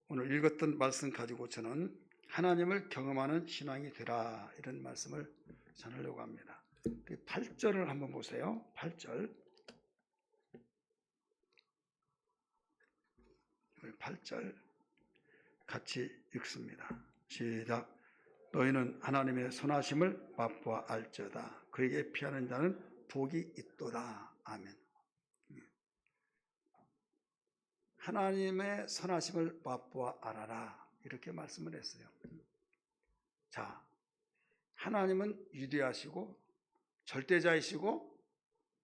오늘 읽었던 말씀 가지고 저는 하나님을 경험하는 신앙이 되라 이런 말씀을 전하려고 합니다. 8절을 한번 보세요. 8절. 8절 같이 읽습니다. 시작. 너희는 하나님의 선하심을 맛보아 알지어다. 그에게 피하는 자는 복이 있도다. 아멘. 하나님의 선하심을 맛보아 알아라 이렇게 말씀을 했어요. 자, 하나님은 위대하시고 절대자이시고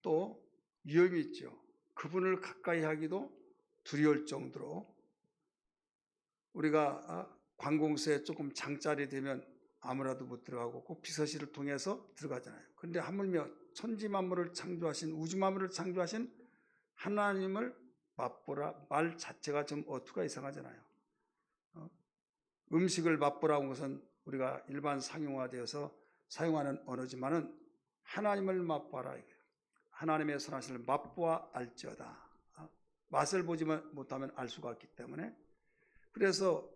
또 위엄이 있죠. 그분을 가까이 하기도 두려울 정도로 우리가 관공서에 조금 장짜리 되면 아무라도 못 들어가고 꼭 비서실을 통해서 들어가잖아요. 그런데 하물며 천지만물을 창조하신 우주만물을 창조하신 하나님을 맛보라 말 자체가 좀 어투가 이상하잖아요. 음식을 맛보라는 것은 우리가 일반 상용화되어서 사용하는 언어지만은 하나님을 맛보아라. 하나님의 선하심을 맛보아 알지어다. 맛을 보지 못하면 알 수가 없기 때문에 그래서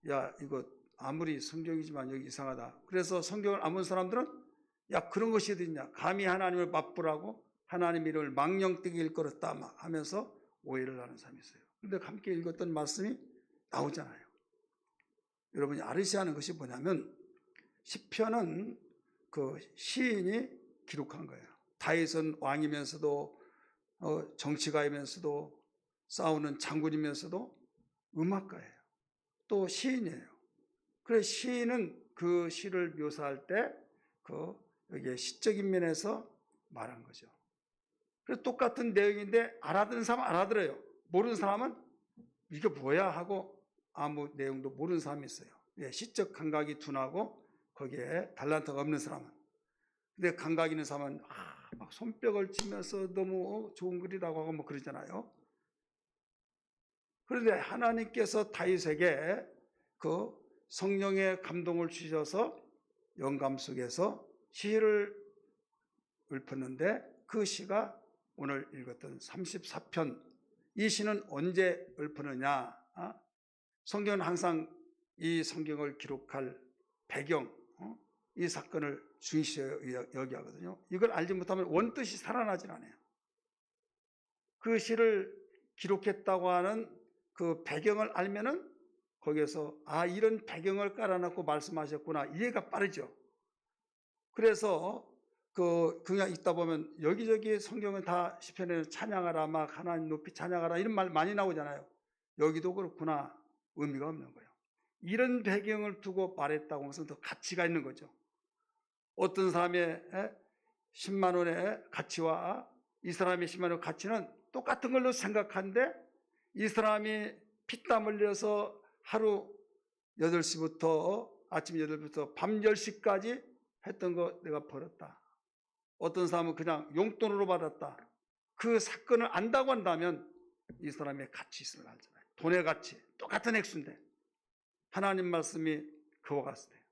야 이거 아무리 성경이지만 여기 이상하다. 그래서 성경을 안 본 사람들은 야 그런 것이 어디 있냐. 감히 하나님을 맛보라고 하나님 이름을 망령되게 일컬었다 막 하면서 오해를 하는 사람이 있어요. 그런데 함께 읽었던 말씀이 나오잖아요. 여러분이 알으셔야 하는 것이 뭐냐면 시편은 그 시인이 기록한 거예요. 다윗은 왕이면서도 정치가이면서도 싸우는 장군이면서도 음악가예요. 또 시인이에요. 그래서 시인은 그 시를 묘사할 때 여기에 시적인 면에서 말한 거죠. 그래서 똑같은 내용인데 알아듣는 사람은 알아들어요. 모르는 사람은 이게 뭐야 하고 아무 내용도 모르는 사람이 있어요. 시적 감각이 둔하고 거기에 달란트가 없는 사람은. 근데 감각 있는 사람은 막 손뼉을 치면서 너무 좋은 글이라고 하고 뭐 그러잖아요. 그런데 하나님께서 다윗에게 그 성령의 감동을 주셔서 영감 속에서 시를 읊었는데 그 시가 오늘 읽었던 34편. 이 시는 언제 읊었느냐? 성경은 항상 이 성경을 기록할 배경, 이 사건을 중시하여 여기하거든요. 이걸 알지 못하면 원뜻이 살아나질 않아요. 그 시를 기록했다고 하는 그 배경을 알면은 거기에서 이런 배경을 깔아놓고 말씀하셨구나 이해가 빠르죠. 그래서 그냥 읽다 보면 여기저기 성경은 다 시편에는 찬양하라 막 하나님 높이 찬양하라 이런 말 많이 나오잖아요. 여기도 그렇구나 의미가 없는 거예요. 이런 배경을 두고 말했다고 해서 더 가치가 있는 거죠. 어떤 사람의 10만 원의 가치와 이 사람의 10만 원의 가치는 똑같은 걸로 생각하는데 이 사람이 피땀 흘려서 하루 8시부터 아침 8시부터 밤 10시까지 했던 거 내가 벌었다. 어떤 사람은 그냥 용돈으로 받았다. 그 사건을 안다고 한다면 이 사람의 가치 있음을 알잖아요. 돈의 가치 똑같은 액수인데 하나님 말씀이 그와 같습니다.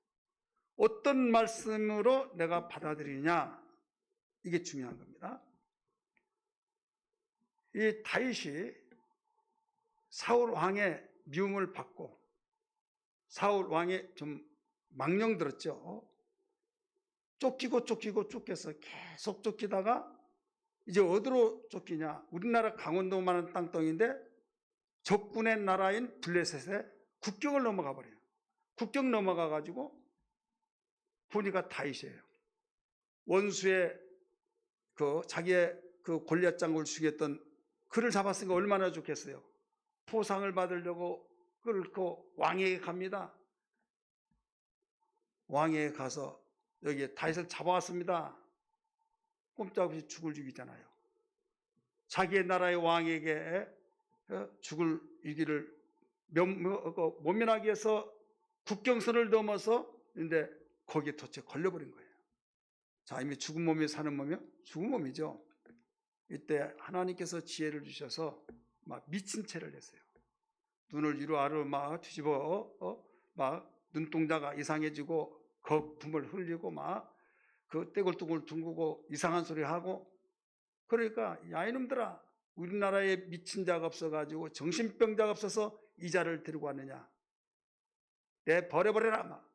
어떤 말씀으로 내가 받아들이냐 이게 중요한 겁니다. 이 다윗이 사울 왕의 미움을 받고 사울 왕이 좀 망령 들었죠. 쫓기고 쫓겨서 계속 쫓기다가 이제 어디로 쫓기냐. 우리나라 강원도만한 땅덩이인데 적군의 나라인 블레셋에 국경을 넘어가 버려요. 국경 넘어가 가지고 보니까 다윗이에요. 원수의 자기의 골리앗 장군을 죽였던 그를 잡았으니까 얼마나 좋겠어요. 포상을 받으려고 끌고 왕에게 갑니다. 왕에게 가서 여기에 다윗을 잡아왔습니다. 꼼짝없이 죽을 죽이잖아요. 자기의 나라의 왕에게 죽을 위기를 모면하기 위해서 국경선을 넘어서 근데 거기에 도처에 걸려버린 거예요. 자, 이미 죽은 몸이 사는 몸이요? 죽은 몸이죠. 이때 하나님께서 지혜를 주셔서 막 미친 채를 했어요. 눈을 위로 아래로 막 뒤집어 막 눈동자가 이상해지고 거품을 흘리고 막 떼굴떼굴 둥그고 이상한 소리 하고 그러니까 야 이놈들아 우리나라에 미친 자가 없어가지고 정신병자가 없어서 이자를 들고 왔느냐? 내 버려버려라 막.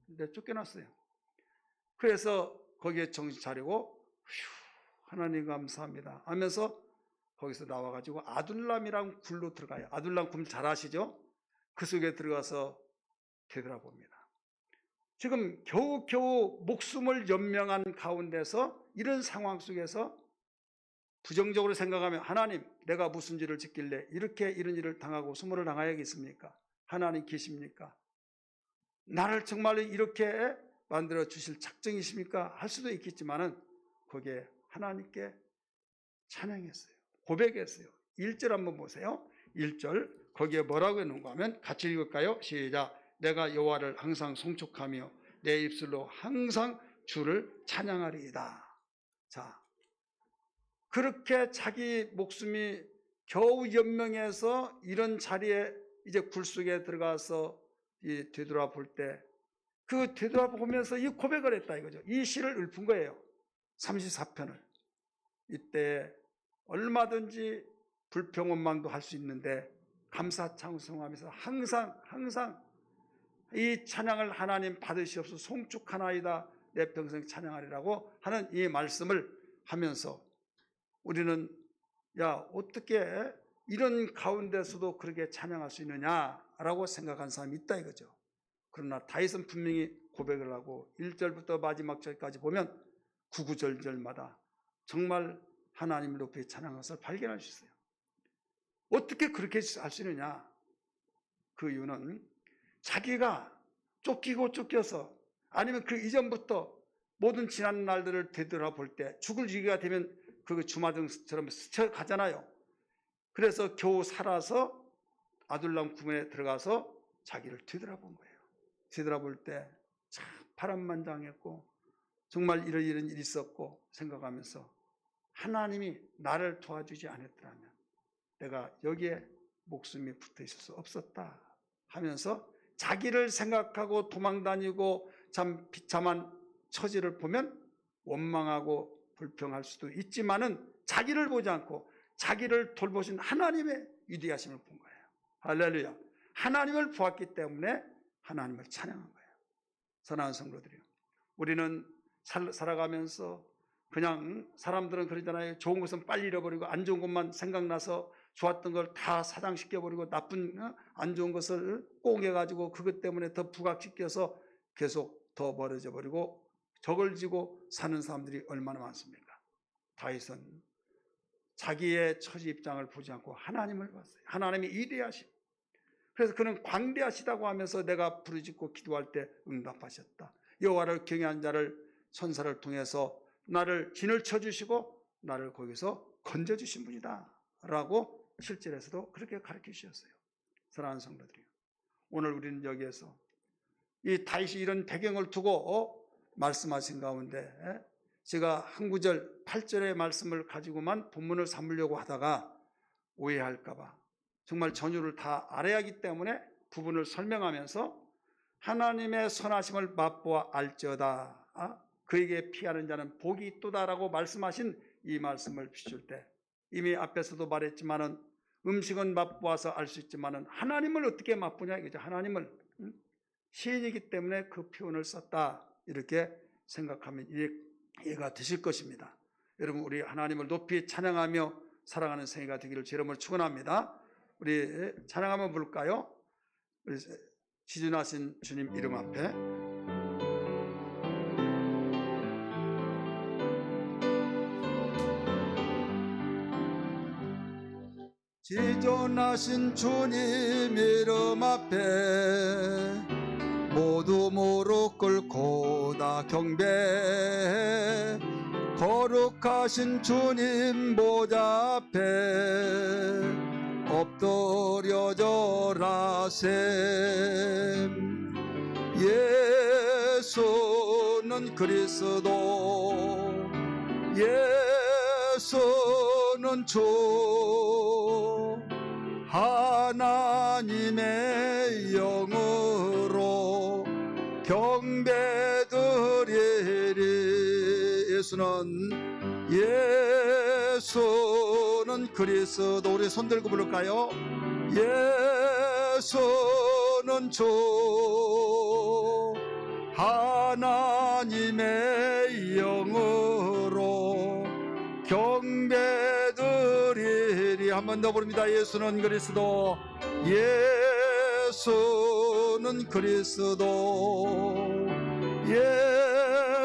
근데 쫓겨났어요. 그래서 거기에 정신 차리고 하나님 감사합니다 하면서 거기서 나와가지고 아둘람이라는 굴로 들어가요. 아둘람 굴 잘 아시죠? 그 속에 들어가서 되돌아봅니다. 지금 겨우겨우 목숨을 연명한 가운데서 이런 상황 속에서 부정적으로 생각하면 하나님 내가 무슨 죄를 짓길래 이렇게 이런 일을 당하고 수모를 당하야겠습니까? 하나님 계십니까? 나를 정말로 이렇게 만들어 주실 작정이십니까? 할 수도 있겠지만은 거기에 하나님께 찬양했어요. 고백했어요. 1절 한번 보세요. 1절 거기에 뭐라고 했는가 하면 같이 읽을까요? 시작. 내가 여호와를 항상 송축하며 내 입술로 항상 주를 찬양하리이다. 자, 그렇게 자기 목숨이 겨우 연명해서 이런 자리에 이제 굴 속에 들어가서 되돌아볼 때 그 되돌아보면서 이 고백을 했다 이거죠. 이 시를 읊은 거예요. 34편을. 이때 얼마든지 불평원망도 할 수 있는데 감사창송하면서 항상 이 찬양을 하나님 받으시옵소서 송축하나이다 내 평생 찬양하리라고 하는 이 말씀을 하면서 우리는 야 어떻게 이런 가운데서도 그렇게 찬양할 수 있느냐라고 생각한 사람이 있다 이거죠. 그러나 다윗은 분명히 고백을 하고 1절부터 마지막 절까지 보면 구구절절마다 정말 하나님을 높이 찬양한 것을 발견할 수 있어요. 어떻게 그렇게 할 수 있느냐? 그 이유는 자기가 쫓겨서 아니면 그 이전부터 모든 지난 날들을 되돌아볼 때 죽을 위기가 되면 그 주마등처럼 스쳐가잖아요. 그래서 겨우 살아서 아둘람 궁에 들어가서 자기를 되돌아본 거예요. 되돌아볼 때 참 파란만장했고 정말 이런 일이 있었고 생각하면서 하나님이 나를 도와주지 않았더라면 내가 여기에 목숨이 붙어 있을 수 없었다 하면서 자기를 생각하고 도망다니고 참 비참한 처지를 보면 원망하고 불평할 수도 있지만은 자기를 보지 않고 자기를 돌보신 하나님의 위대하심을 본 거예요. 할렐루야. 하나님을 보았기 때문에 하나님을 찬양한 거예요. 사랑하는 성도들이요, 우리는 살아가면서 그냥 사람들은 그러잖아요. 좋은 것은 빨리 잃어버리고 안 좋은 것만 생각나서 좋았던 걸 다 사장시켜버리고 나쁜 안 좋은 것을 꽁해가지고 그것 때문에 더 부각시켜서 계속 더 멀어져 버리고 적을 지고 사는 사람들이 얼마나 많습니까? 다윗은 자기의 처지 입장을 보지 않고 하나님을 봤어요. 하나님이 위대하심. 그래서 그는 광대하시다고 하면서 내가 부르짖고 기도할 때 응답하셨다. 여호와를 경외한 자를 천사를 통해서 나를 진을 쳐주시고 나를 거기서 건져주신 분이다 라고 7절에서도 그렇게 가르쳐 주셨어요. 사랑하는 성도들이요, 오늘 우리는 여기에서 이 다윗이 이런 배경을 두고 말씀하신 가운데 제가 한 구절 8절의 말씀을 가지고만 본문을 삼으려고 하다가 오해할까 봐 정말 전유를 다 알아야 하기 때문에 부분을 설명하면서 하나님의 선하심을 맛보아 알지어다 그에게 피하는 자는 복이 있도다라고 말씀하신 이 말씀을 비출 때 이미 앞에서도 말했지만은 음식은 맛보아서 알 수 있지만은 하나님을 어떻게 맛보냐 이거죠. 하나님을 시인이기 때문에 그 표현을 썼다 이렇게 생각하면 이해가 되실 것입니다. 여러분 우리 하나님을 높이 찬양하며 살아가는 생애가 되기를 제 이름으로 축원합니다. 우리 찬양 한번 부를까요? 우리 지존하신 주님 이름 앞에 지존하신 주님 이름 앞에 모두 무릎 꿇고 다 경배해 거룩하신 주님 보좌 앞에 엎드려져라 셈 예수는 그리스도 예수는 주 하나님의 영으로 경배드리리 예수는 예수는 그리스도. 우리 손 들고 부를까요? 예수는 주 하나님의 영으로 경배드리리. 한 번 더 부릅니다. 예수는 그리스도. 예수는 그리스도.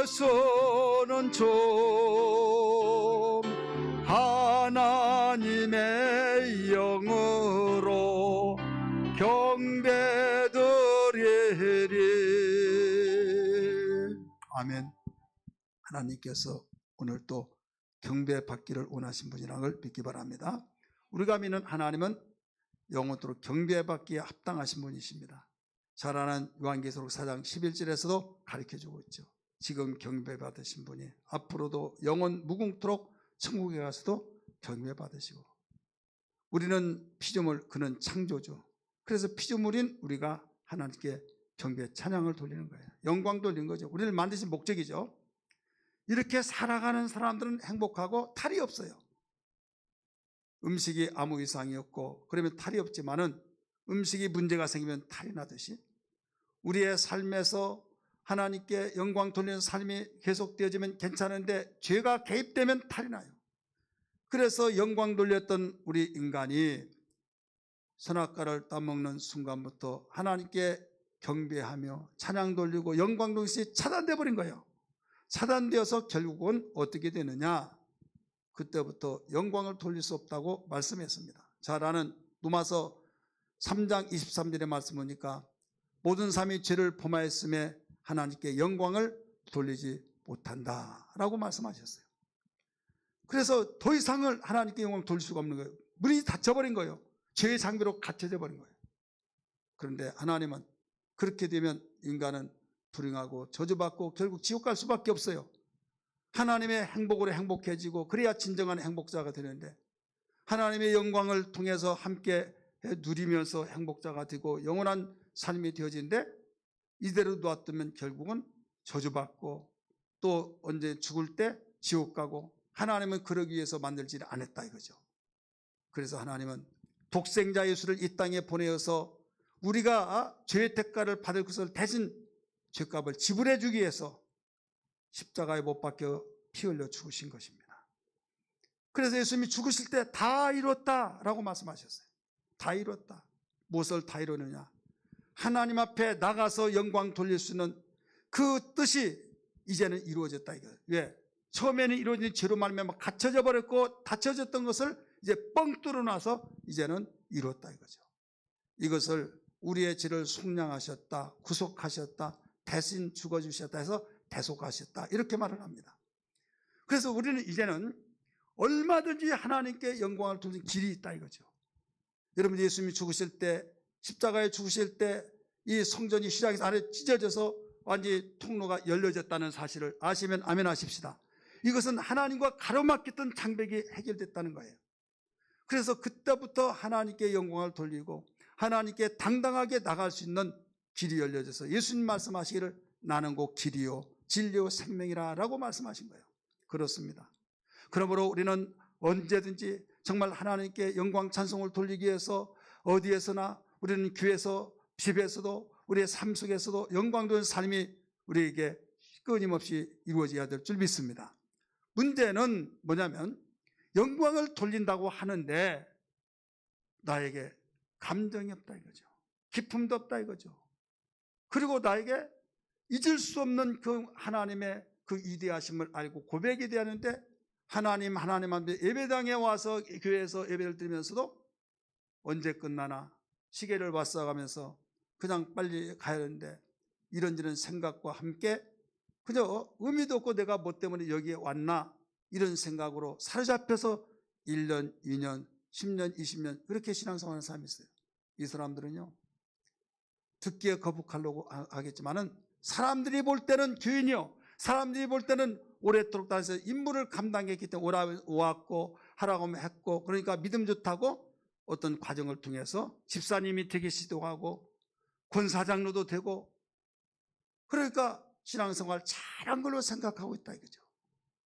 예수는 주 하나님의 영으로 경배드리리. 아멘. 하나님께서 오늘 또 경배받기를 원하신 분이라는 걸 믿기 바랍니다. 우리가 믿는 하나님은 영원토록 경배받기에 합당하신 분이십니다. 잘 아는 요한계시록 4장 11절에서도 가르쳐주고 있죠. 지금 경배받으신 분이 앞으로도 영원 무궁토록 천국에 가서도 경배받으시고, 우리는 피조물, 그는 창조주. 그래서 피조물인 우리가 하나님께 경배 찬양을 돌리는 거예요. 영광 돌리는 거죠. 우리를 만드신 목적이죠. 이렇게 살아가는 사람들은 행복하고 탈이 없어요. 음식이 아무 이상이 없고 그러면 탈이 없지만은 음식이 문제가 생기면 탈이 나듯이 우리의 삶에서 하나님께 영광 돌리는 삶이 계속되어지면 괜찮은데 죄가 개입되면 탈이 나요. 그래서 영광 돌렸던 우리 인간이 선악과를 따먹는 순간부터 하나님께 경배하며 찬양 돌리고 영광 돌리는 것이 차단되어 버린 거예요. 차단되어서 결국은 어떻게 되느냐, 그때부터 영광을 돌릴 수 없다고 말씀했습니다. 잘 아는 로마서 3장 23절의 말씀 보니까 모든 사람이 죄를 범하였음에 하나님께 영광을 돌리지 못한다라고 말씀하셨어요. 그래서 더 이상을 하나님께 영광을 돌릴 수가 없는 거예요. 문이 닫혀버린 거예요. 죄의 장비로 갇혀져 버린 거예요. 그런데 하나님은 그렇게 되면 인간은 불행하고 저주받고 결국 지옥 갈 수밖에 없어요. 하나님의 행복으로 행복해지고 그래야 진정한 행복자가 되는데, 하나님의 영광을 통해서 함께 누리면서 행복자가 되고 영원한 삶이 되어지는데, 이대로 놔두면 결국은 저주받고 또 언제 죽을 때 지옥 가고, 하나님은 그러기 위해서 만들지 않았다 이거죠. 그래서 하나님은 독생자 예수를 이 땅에 보내어서 우리가 죄의 대가를 받을 것을 대신 죄값을 지불해 주기 위해서 십자가에 못 박혀 피 흘려 죽으신 것입니다. 그래서 예수님이 죽으실 때 다 이뤘다라고 말씀하셨어요. 다 이뤘다. 무엇을 다 이뤘느냐? 하나님 앞에 나가서 영광 돌릴 수 있는 그 뜻이 이제는 이루어졌다 이거예요. 왜? 처음에는 이루어진 죄로 말미암아 갇혀져 버렸고 닫혀졌던 것을 이제 뻥 뚫어놔서 이제는 이뤘다 이거죠. 이것을 우리의 죄를 속량하셨다, 구속하셨다, 대신 죽어주셨다 해서 대속하셨다 이렇게 말을 합니다. 그래서 우리는 이제는 얼마든지 하나님께 영광을 돌리는 길이 있다 이거죠. 여러분, 예수님이 죽으실 때, 십자가에 죽으실 때 이 성전이 시장에서 아래 찢어져서 완전히 통로가 열려졌다는 사실을 아시면 아멘 하십시다. 이것은 하나님과 가로막혔던 장벽이 해결됐다는 거예요. 그래서 그때부터 하나님께 영광을 돌리고 하나님께 당당하게 나갈 수 있는 길이 열려져서 예수님 말씀하시기를 나는 곧 길이요 진리요 생명이라 라고 말씀하신 거예요. 그렇습니다. 그러므로 우리는 언제든지 정말 하나님께 영광 찬송을 돌리기 위해서 어디에서나 우리는 교회에서 집에서도 우리의 삶 속에서도 영광 돌리는 삶이 우리에게 끊임없이 이루어져야 될 줄 믿습니다. 문제는 뭐냐면 영광을 돌린다고 하는데 나에게 감정이 없다 이거죠. 기쁨도 없다 이거죠. 그리고 나에게 잊을 수 없는 그 하나님의 그 위대하심을 알고 고백이 되었는데 하나님 앞에 예배당에 와서 교회에서 예배를 드리면서도 언제 끝나나 시계를 맞서가면서 그냥 빨리 가야 하는데 이런저런 생각과 함께 그저 의미도 없고 내가 뭐 때문에 여기에 왔나 이런 생각으로 사로잡혀서 1년, 2년, 10년, 20년 그렇게 신앙생활하는 사람이 있어요. 이 사람들은요 듣기에 거북하려고 하겠지만은 사람들이 볼 때는 교인이요, 사람들이 볼 때는 오랫도록 다녀서 임무를 감당했기 때문에 오았고 하라고 하면 했고, 그러니까 믿음 좋다고 어떤 과정을 통해서 집사님이 되기시도 하고 권사장로도 되고, 그러니까 신앙생활 잘한 걸로 생각하고 있다 이거죠.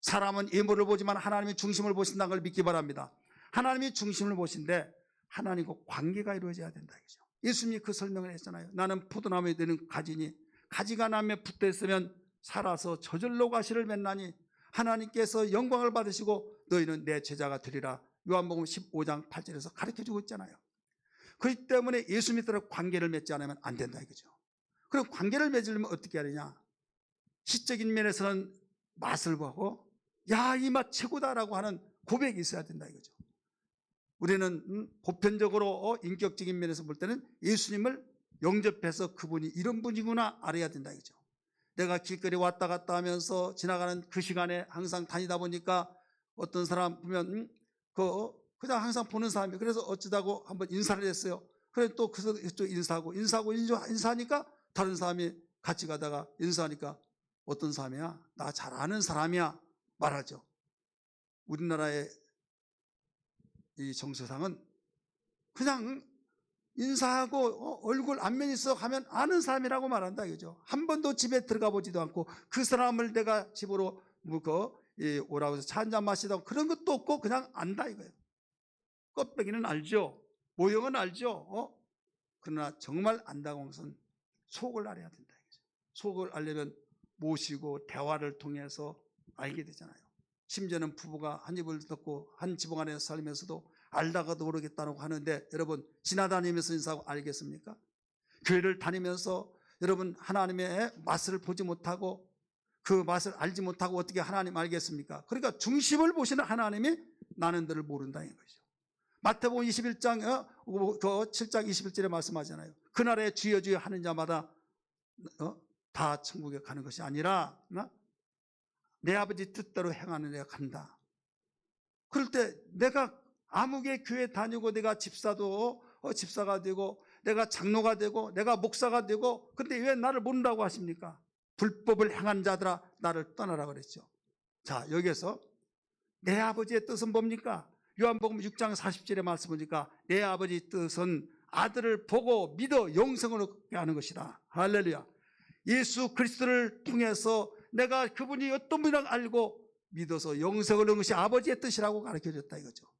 사람은 외모를 보지만 하나님이 중심을 보신다는 걸 믿기 바랍니다. 하나님이 중심을 보신데 하나님과 관계가 이루어져야 된다 이거죠. 예수님이 그 설명을 했잖아요. 나는 포도나무에 되는 가지니 가지가 나무에 붙어 있으면 살아서 저절로 가시를 맺나니 하나님께서 영광을 받으시고 너희는 내 제자가 되리라. 요한복음 15장 8절에서 가르쳐주고 있잖아요. 그렇기 때문에 예수 믿도록 관계를 맺지 않으면 안 된다 이거죠. 그럼 관계를 맺으려면 어떻게 해야 되냐? 시적인 면에서는 맛을 보고 야, 이 맛 최고다라고 하는 고백이 있어야 된다 이거죠. 우리는 보편적으로 인격적인 면에서 볼 때는 예수님을 영접해서 그분이 이런 분이구나 알아야 된다 이거죠. 내가 길거리 왔다 갔다 하면서 지나가는 그 시간에 항상 다니다 보니까 어떤 사람 보면 그냥 항상 보는 사람이 그래서 어쩌다고 한번 인사를 했어요. 그래 또 그쪽 인사하니까 다른 사람이 같이 가다가 인사하니까 어떤 사람이야? 나 잘 아는 사람이야 말하죠. 우리나라의 이 정서상은 그냥 인사하고 얼굴 안면이 썩 하면 아는 사람이라고 말한다 이거죠. 한 번도 집에 들어가 보지도 않고 그 사람을 내가 집으로 오라고 해서 차 한잔 마시다 그런 것도 없고 그냥 안다 이거예요. 껍데기는 알죠. 모형은 알죠. 그러나 정말 안다고 것은 속을 알아야 된다 이거죠. 속을 알려면 모시고 대화를 통해서 알게 되잖아요. 심지어는 부부가 한 입을 듣고 한 지붕 안에 살면서도 알다가도 모르겠다고 하는데 여러분 지나다니면서 인사하고 알겠습니까? 교회를 다니면서 여러분 하나님의 맛을 보지 못하고 그 맛을 알지 못하고 어떻게 하나님 알겠습니까? 그러니까 중심을 보시는 하나님이 나는 너를 모른다는 것이죠. 마태복음 21장 7장 21절에 말씀하잖아요. 그날에 주여 주여 하는 자마다 다 천국에 가는 것이 아니라 내 아버지 뜻대로 행하는 데가 간다. 그럴 때 내가 아무개 교회 다니고 내가 집사가 되고 내가 장로가 되고 내가 목사가 되고 근데 왜 나를 모른다고 하십니까? 불법을 행한 자들아 나를 떠나라 그랬죠. 자, 여기에서 내 아버지의 뜻은 뭡니까? 요한복음 6장 40절에 말씀 보니까 내 아버지 뜻은 아들을 보고 믿어 영생을 얻게 하는 것이다. 할렐루야. 예수 그리스도를 통해서 내가 그분이 어떤 분이라고 알고 믿어서 영생을 얻는 것이 아버지의 뜻이라고 가르쳐줬다 이거죠.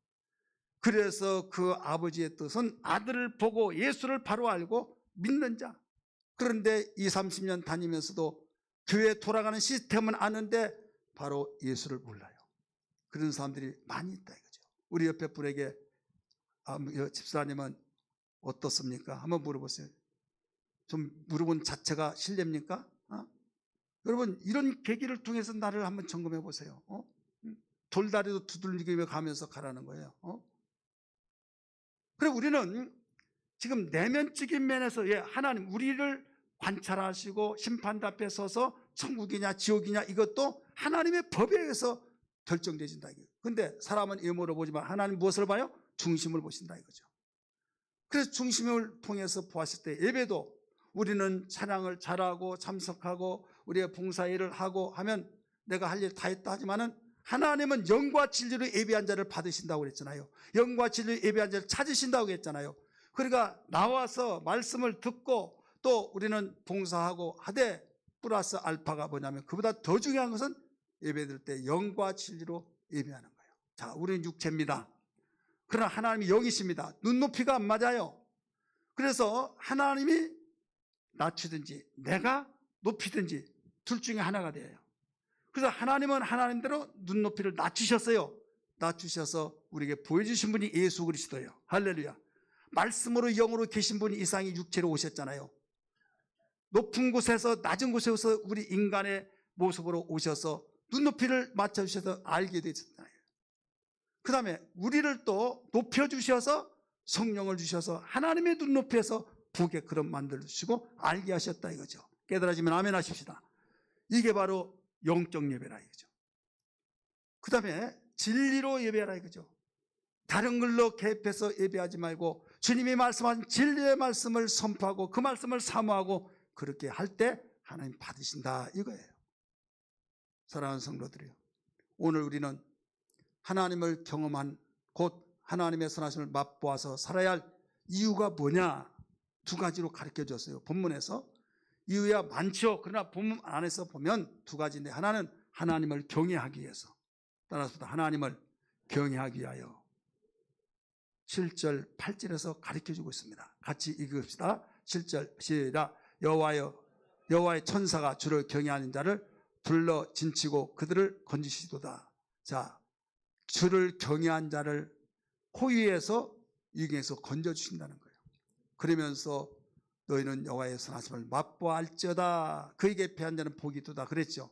그래서 그 아버지의 뜻은 아들을 보고 예수를 바로 알고 믿는 자. 그런데 20, 30년 다니면서도 교회에 돌아가는 시스템은 아는데 바로 예수를 몰라요. 그런 사람들이 많이 있다 이거죠. 우리 옆에 분에게 집사님은 어떻습니까? 한번 물어보세요. 좀 물어본 자체가 실례입니까? 여러분 이런 계기를 통해서 나를 한번 점검해 보세요. 돌다리도 두들기며 가면서 가라는 거예요. 그래 우리는 지금 내면적인 면에서 하나님 우리를 관찰하시고 심판대 앞에 서서 천국이냐 지옥이냐 이것도 하나님의 법에 의해서 결정되진다. 그런데 사람은 외모를 보지만 하나님 무엇을 봐요? 중심을 보신다 이거죠. 그래서 중심을 통해서 보았을 때 예배도 우리는 찬양을 잘하고 참석하고 우리의 봉사일을 하고 하면 내가 할 일 다 했다 하지만은 하나님은 영과 진리로 예배한 자를 받으신다고 그랬잖아요. 영과 진리로 예배한 자를 찾으신다고 했잖아요. 그러니까 나와서 말씀을 듣고 또 우리는 봉사하고 하되 플러스 알파가 뭐냐면 그보다 더 중요한 것은 예배드릴 때 영과 진리로 예배하는 거예요. 자, 우리는 육체입니다. 그러나 하나님이 영이십니다. 눈높이가 안 맞아요. 그래서 하나님이 낮추든지 내가 높이든지 둘 중에 하나가 돼요. 그래서 하나님은 하나님대로 눈높이를 낮추셨어요. 낮추셔서 우리에게 보여주신 분이 예수 그리스도예요. 할렐루야. 말씀으로 영으로 계신 분이 이 세상에 육체로 오셨잖아요. 높은 곳에서 낮은 곳에서 우리 인간의 모습으로 오셔서 눈높이를 맞춰주셔서 알게 되셨잖아요. 그 다음에 우리를 또 높여주셔서 성령을 주셔서 하나님의 눈높이에서 보게 그런 만들어주시고 알게 하셨다 이거죠. 깨달아지면 아멘 하십시다. 이게 바로 영적 예배라 이거죠. 그 다음에 진리로 예배하라 이거죠. 다른 걸로 개입해서 예배하지 말고 주님이 말씀하신 진리의 말씀을 선포하고 그 말씀을 사모하고 그렇게 할 때 하나님 받으신다 이거예요. 사랑하는 성도들이요, 오늘 우리는 하나님을 경험한 곧 하나님의 선하심을 맛보아서 살아야 할 이유가 뭐냐 두 가지로 가르쳐 줬어요. 본문에서 이유야 많죠. 그러나 본문 안에서 보면 두 가지인데 하나는 하나님을 경외하기 위해서, 따라서 하나님을 경외하기 위하여 7절 8절에서 가르쳐주고 있습니다. 같이 읽읍시다. 7절 시작. 여호와의 천사가 주를 경외하는 자를 불러 진치고 그들을 건지시도다. 자, 주를 경외한 자를 호위에서 이경에서 건져주신다는 거예요. 그러면서 너희는 여호와의 선하심을 맛보아할지어다. 그에게 패한 자는 복이 있도다 그랬죠.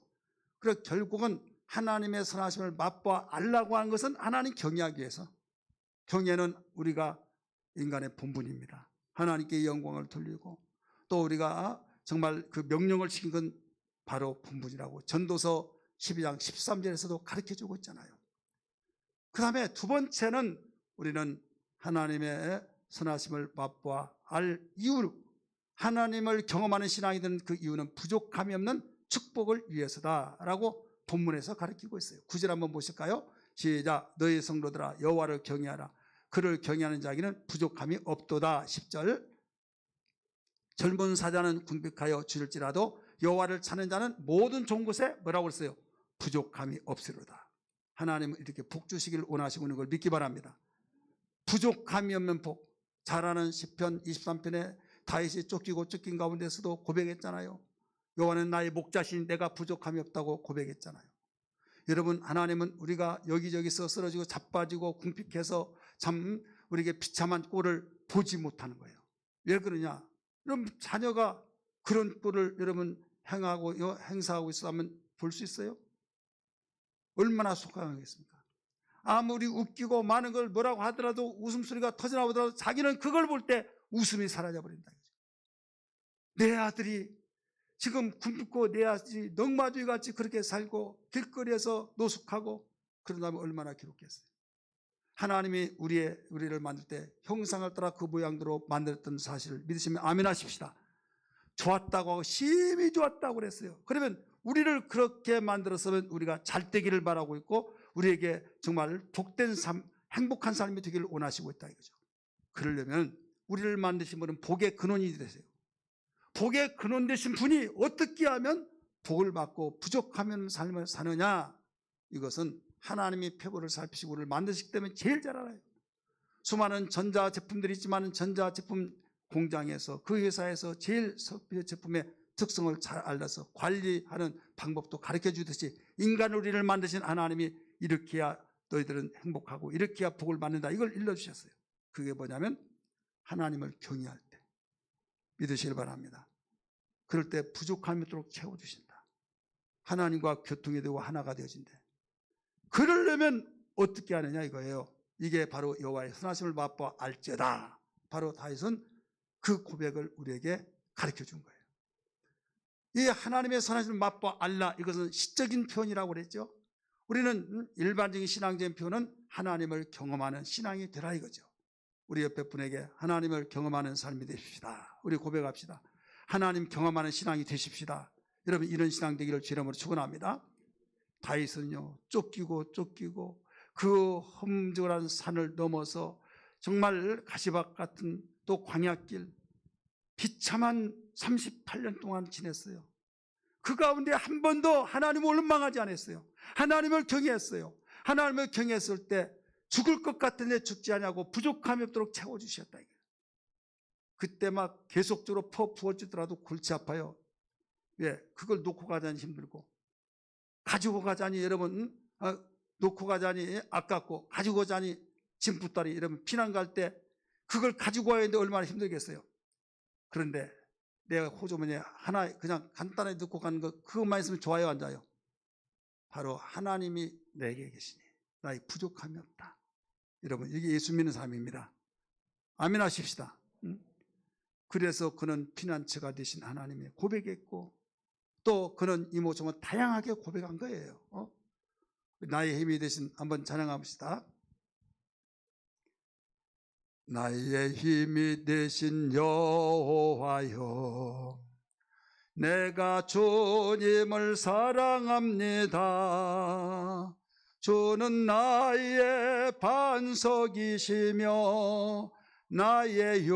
그래서 결국은 하나님의 선하심을 맛보아알라고 하는 것은 하나님 경외하기 위해서. 경외는 우리가 인간의 본분입니다. 하나님께 영광을 돌리고 또 우리가 정말 그 명령을 지킨 건 바로 본분이라고 전도서 12장 13절에서도 가르쳐주고 있잖아요. 그 다음에 두 번째는 우리는 하나님의 선하심을 맛보아 알 이유, 하나님을 경험하는 신앙이 되는 그 이유는 부족함이 없는 축복을 위해서다라고 본문에서 가르치고 있어요. 9절 한번 보실까요? 시작. 너희 성도들아 여호와를 경외하라. 그를 경외하는 자에게는 부족함이 없도다. 10절. 젊은 사자는 궁핍하여 줄일지라도 여호와를 찾는 자는 모든 좋은 곳에 뭐라고 했어요? 부족함이 없으리로다. 하나님은 이렇게 복 주시기를 원하시고 있는 걸 믿기 바랍니다. 부족함이 없는 복. 잘 아는 시편 23편에 다윗이 쫓긴 가운데서도 고백했잖아요. 여호와는 나의 목자시니 내가 부족함이 없다고 고백했잖아요. 여러분, 하나님은 우리가 여기저기서 쓰러지고 자빠지고 궁핍해서 참 우리에게 비참한 꼴을 보지 못하는 거예요. 왜 그러냐? 여러분, 자녀가 그런 꼴을 여러분 행사하고 있으면 볼 수 있어요? 얼마나 속상하겠습니까? 아무리 웃기고 많은 걸 뭐라고 하더라도 웃음소리가 터져나오더라도 자기는 그걸 볼 때 웃음이 사라져버린다. 내 아들이 지금 굶고 내 아들이 넝마주이 같이 그렇게 살고 길거리에서 노숙하고 그런다면 얼마나 괴롭겠어요. 하나님이 우리를 만들 때 형상을 따라 그 모양대로 만들었던 사실을 믿으시면 아멘 하십시다. 좋았다고 하고 심히 좋았다고 그랬어요. 그러면 우리를 그렇게 만들었으면 우리가 잘 되기를 바라고 있고 우리에게 정말 복된 삶, 행복한 삶이 되기를 원하시고 있다 이거죠. 그러려면 우리를 만드신 분은 복의 근원이 되세요. 복의 근원 되신 분이 어떻게 하면 복을 받고 부족하면 삶을 사느냐, 이것은 하나님이 표본을 살피시고 우리를 만드시기 때문에 제일 잘 알아요. 수많은 전자제품들이 있지만 전자제품 공장에서 그 회사에서 제일 제품의 특성을 잘 알아서 관리하는 방법도 가르쳐 주듯이 인간 우리를 만드신 하나님이 이렇게 해야 너희들은 행복하고 이렇게 해야 복을 받는다, 이걸 일러주셨어요. 그게 뭐냐면 하나님을 경외할 때 믿으시길 바랍니다. 그럴 때 부족함이 있도록 채워주신다. 하나님과 교통이 되고 하나가 되어진대. 그러려면 어떻게 하느냐 이거예요. 이게 바로 여호와의 선하심을 맛보아 알지어다. 바로 다윗은 그 고백을 우리에게 가르쳐 준 거예요. 이 하나님의 선하심을 맛보아 알라, 이것은 시적인 표현이라고 그랬죠. 우리는 일반적인 신앙적인 표현은 하나님을 경험하는 신앙이 되라 이거죠. 우리 옆에 분에게 하나님을 경험하는 삶이 되십시다. 우리 고백합시다. 하나님 경험하는 신앙이 되십시다. 여러분, 이런 신앙 되기를 주 이름으로 축원합니다. 다윗은요, 쫓기고 그 험준한 산을 넘어서 정말 가시밭 같은 또 광야길 비참한 38년 동안 지냈어요. 그 가운데 한 번도 하나님을 원망하지 않았어요. 하나님을 경외했어요. 하나님을 경외했을 때 죽을 것 같은데 죽지 않냐고 부족함이 없도록 채워주셨다. 그때 막 계속적으로 부어지더라도 골치 아파요. 왜? 그걸 놓고 가자니 힘들고, 가지고 가자니 여러분 놓고 가자니 아깝고, 가지고 가자니 짐부따리, 여러분 피난 갈 때 그걸 가지고 와야 하는데 얼마나 힘들겠어요. 그런데 내가 호주머니에 하나 그냥 간단하게 넣고 가는 거, 그것만 있으면 좋아요, 앉아요? 바로 하나님이 내게 계시니 나의 부족함이 없다. 여러분, 이게 예수 믿는 사람입니다. 아멘 하십시다. 그래서 그는 피난처가 되신 하나님의 고백했고, 또 그는 이모저모 다양하게 고백한 거예요. 나의 힘이 되신, 한번 찬양합시다. 나의 힘이 되신 여호와여, 내가 주님을 사랑합니다. 주는 나의 반석이시며 나의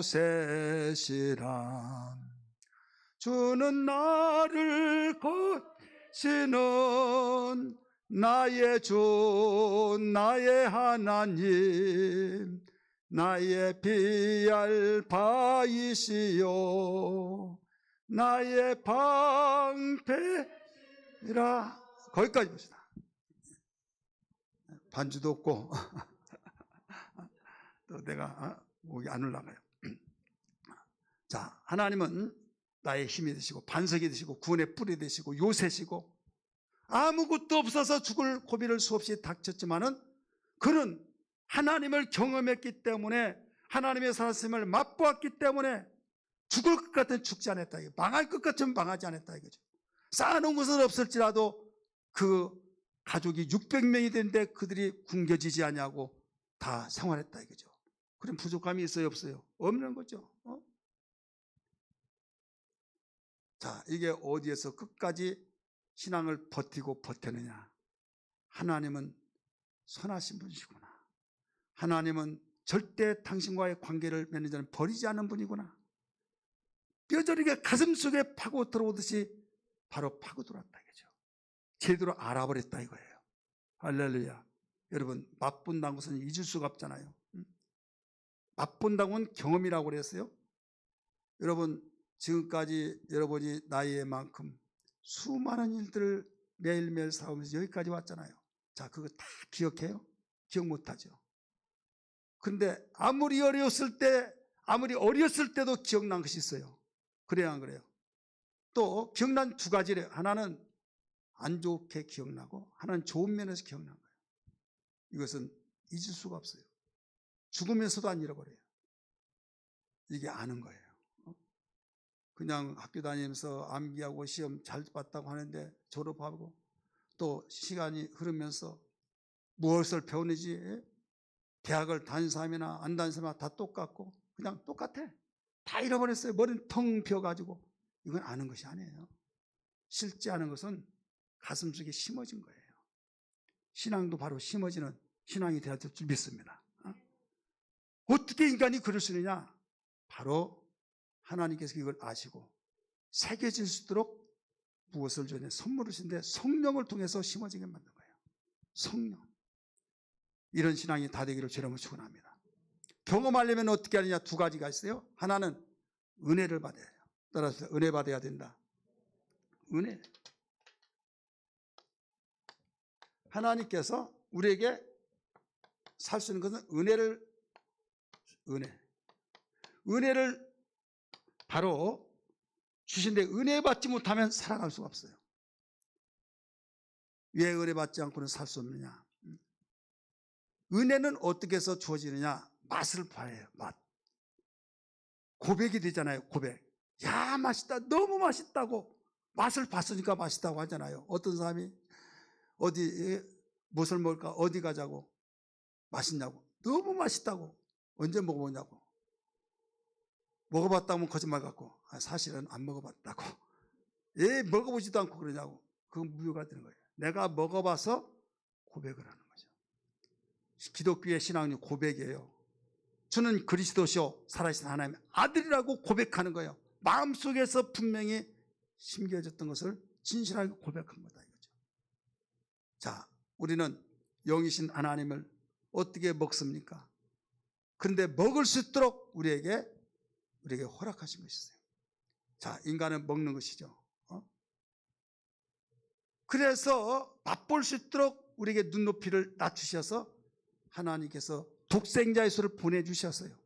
요새시라. 주는 나를 당신은 나의 주 나의 하나님 나의 피할 바이시요 나의 방패라. 거기까지 봅시다. 반주도 없고 또 내가 목이 안 올라가요. 자, 하나님은 나의 힘이 되시고 반석이 되시고 구원의 뿔이 되시고 요새시고 아무것도 없어서 죽을 고비를 수없이 닥쳤지만은 그는 하나님을 경험했기 때문에 하나님의 살아있음을 맛보았기 때문에 죽을 것 같으면 죽지 않았다. 망할 것 같으면 망하지 않았다 이거죠. 쌓아놓은 것은 없을지라도 그 가족이 600명이 되는데 그들이 굶겨지지 않냐고 다 생활했다 이거죠. 그럼 부족함이 있어요 없어요? 없는 거죠. 자, 이게 어디에서 끝까지 신앙을 버티고 버티느냐. 하나님은 선하신 분이시구나. 하나님은 절대 당신과의 관계를 맺는 자는 버리지 않는 분이구나. 뼈저리게 가슴속에 파고 들어오듯이 바로 파고 들어왔다 이거죠. 제대로 알아버렸다 이거예요. 할렐루야. 여러분, 맛본다는 것은 잊을 수가 없잖아요. 맛본다는 건 경험이라고 그랬어요. 여러분, 지금까지 여러분이 나이의 만큼 수많은 일들을 매일매일 살아오면서 여기까지 왔잖아요. 자, 그거 다 기억해요? 기억 못하죠. 그런데 아무리 어렸을 때도 기억난 것이 있어요. 그래요, 안 그래요? 또 기억난 두 가지래요. 하나는 안 좋게 기억나고 하나는 좋은 면에서 기억난 거예요. 이것은 잊을 수가 없어요. 죽으면서도 안 잃어버려요. 이게 아는 거예요. 그냥 학교 다니면서 암기하고 시험 잘 봤다고 하는데 졸업하고 또 시간이 흐르면서 무엇을 배우는지 대학을 다닌 사람이나 안 다닌 사람이나 다 똑같고 그냥 똑같아. 다 잃어버렸어요. 머리는 텅 비어가지고. 이건 아는 것이 아니에요. 실제 아는 것은 가슴속에 심어진 거예요. 신앙도 바로 심어지는 신앙이 되어야 될 줄 믿습니다. 어떻게 인간이 그럴 수 있느냐? 바로 하나님께서 이걸 아시고 새겨질 수 있도록 무엇을 주냐? 선물을 주신데 성령을 통해서 심어지게 만든 거예요. 성령. 이런 신앙이 다 되기를 주님으로 축원합니다. 경험하려면 어떻게 하느냐? 두 가지가 있어요. 하나는 은혜를 받아야 해요. 따라서 은혜 받아야 된다. 은혜. 하나님께서 우리에게 살 수 있는 것은 은혜를 바로 주신데 은혜 받지 못하면 살아갈 수가 없어요. 왜 은혜 받지 않고는 살 수 없느냐? 은혜는 어떻게 해서 주어지느냐? 맛을 봐야 맛. 고백이 되잖아요. 고백. 야, 맛있다. 너무 맛있다고. 맛을 봤으니까 맛있다고 하잖아요. 어떤 사람이 무엇을 먹을까? 어디 가자고. 맛있냐고. 너무 맛있다고. 언제 먹어보냐고. 먹어봤다면 거짓말 같고 사실은 안 먹어봤다고. 왜 먹어보지도 않고 그러냐고. 그건 무효가 되는 거예요. 내가 먹어봐서 고백을 하는 거죠. 기독교의 신앙은 고백이에요. 주는 그리스도시요 살아계신 하나님의 아들이라고 고백하는 거예요. 마음속에서 분명히 심겨졌던 것을 진실하게 고백한 거다 이거죠. 자, 우리는 영이신 하나님을 어떻게 먹습니까? 그런데 먹을 수 있도록 우리에게 허락하신 것이 있어요. 자, 인간은 먹는 것이죠. 그래서 맛볼 수 있도록 우리에게 눈높이를 낮추셔서 하나님께서 독생자 예수를 보내주셨어요.